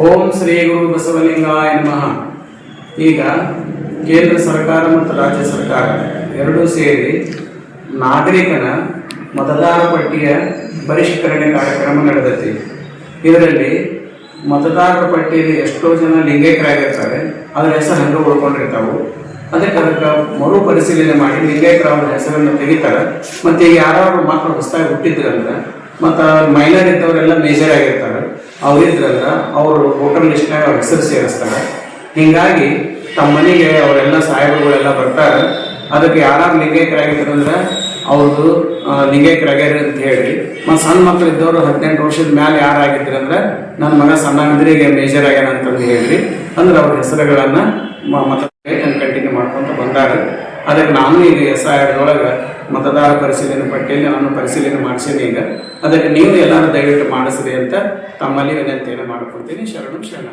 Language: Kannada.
ಓಂ ಶ್ರೀ ಗುರು ಬಸವಲಿಂಗಾಯ ನಮಃ. ಈಗ ಕೇಂದ್ರ ಸರ್ಕಾರ ಮತ್ತು ರಾಜ್ಯ ಸರ್ಕಾರ ಎರಡೂ ಸೇರಿ ನಾಗರಿಕನ ಮತದಾರ ಪಟ್ಟಿಯ ಪರಿಷ್ಕರಣೆ ಕಾರ್ಯಕ್ರಮ ನಡೆದೈತಿ. ಇದರಲ್ಲಿ ಮತದಾರರ ಪಟ್ಟಿಯಲ್ಲಿ ಎಷ್ಟೋ ಜನ ಲಿಂಗೈಕ್ಯರಾಗಿರ್ತಾರೆ, ಅದರ ಹೆಸರು ಹಂಗೆ ಉಳ್ಕೊಂಡಿರ್ತಾವೆ. ಅದಕ್ಕೆ ಮರು ಪರಿಶೀಲನೆ ಮಾಡಿ ಲಿಂಗೈಕ್ಯರ ಹೆಸರನ್ನು ತೆಗಿತಾರೆ. ಮತ್ತು ಈಗ ಯಾರು ಮಕ್ಕಳು ಹೊಸದಾಗಿ ಹುಟ್ಟಿದ್ರಂದ್ರೆ ಮತ್ತು ಮೈನರ್ ಇದ್ದವರೆಲ್ಲ ಮೇಜರ್ ಆಗಿರ್ತಾರೆ, ಅವರಿದ್ರಂದ್ರೆ ಅವರು ವೋಟರ್ ಲಿಸ್ಟ್ನಾಗ ಅವ್ರ ಹೆಸರು ಸೇರಿಸ್ತಾರೆ. ಹೀಗಾಗಿ ತಮ್ಮ ಮನೆಗೆ ಅವರೆಲ್ಲ ಸಾಹೇಬರುಗಳೆಲ್ಲ ಬರ್ತಾರೆ. ಅದಕ್ಕೆ ಯಾರು ಲಿಂಗೈಕ್ಯರಾಗಿದ್ರಂದ್ರೆ ಅವ್ರದ್ದು ಲಿಂಗೈಕ್ಯರಾಗ್ಯಾರ ಅಂತ ಹೇಳಿ, ಮತ್ತು ಸಣ್ಣ ಮಕ್ಕಳು ಇದ್ದವರು 18 ವರ್ಷದ ಮೇಲೆ ಯಾರಾಗಿದ್ರಂದ್ರೆ ನನ್ನ ಮಗ ಸಣ್ಣ ಈಗ ಮೇಜರ್ ಆಗ್ಯಾನ ಅಂತಂದು ಹೇಳಿ ಅಂದ್ರೆ ಅವ್ರ ಹೆಸರುಗಳನ್ನು ಕಂಟಿನ್ಯೂ ಮಾಡ್ಕೊಂತ ಬಂದಾರೆ. ಅದಕ್ಕೆ ನಾನು ಈಗ SIR ಒಳಗೆ ಮತದಾರ ಪರಿಶೀಲನೆ ಪಟ್ಟಿಯಲ್ಲಿ ನಾನು ಪರಿಶೀಲನೆ ಮಾಡಿಸೀನಿ. ಈಗ ಅದಕ್ಕೆ ನೀವು ಎಲ್ಲರೂ ದಯವಿಟ್ಟು ಮಾಡಿಸ್ರಿ ಅಂತ ತಮ್ಮಲ್ಲಿ ವಿನಂತಿಯನ್ನು ಮಾಡ್ಕೊಳ್ತೀನಿ. ಶರಣು ಶರಣ.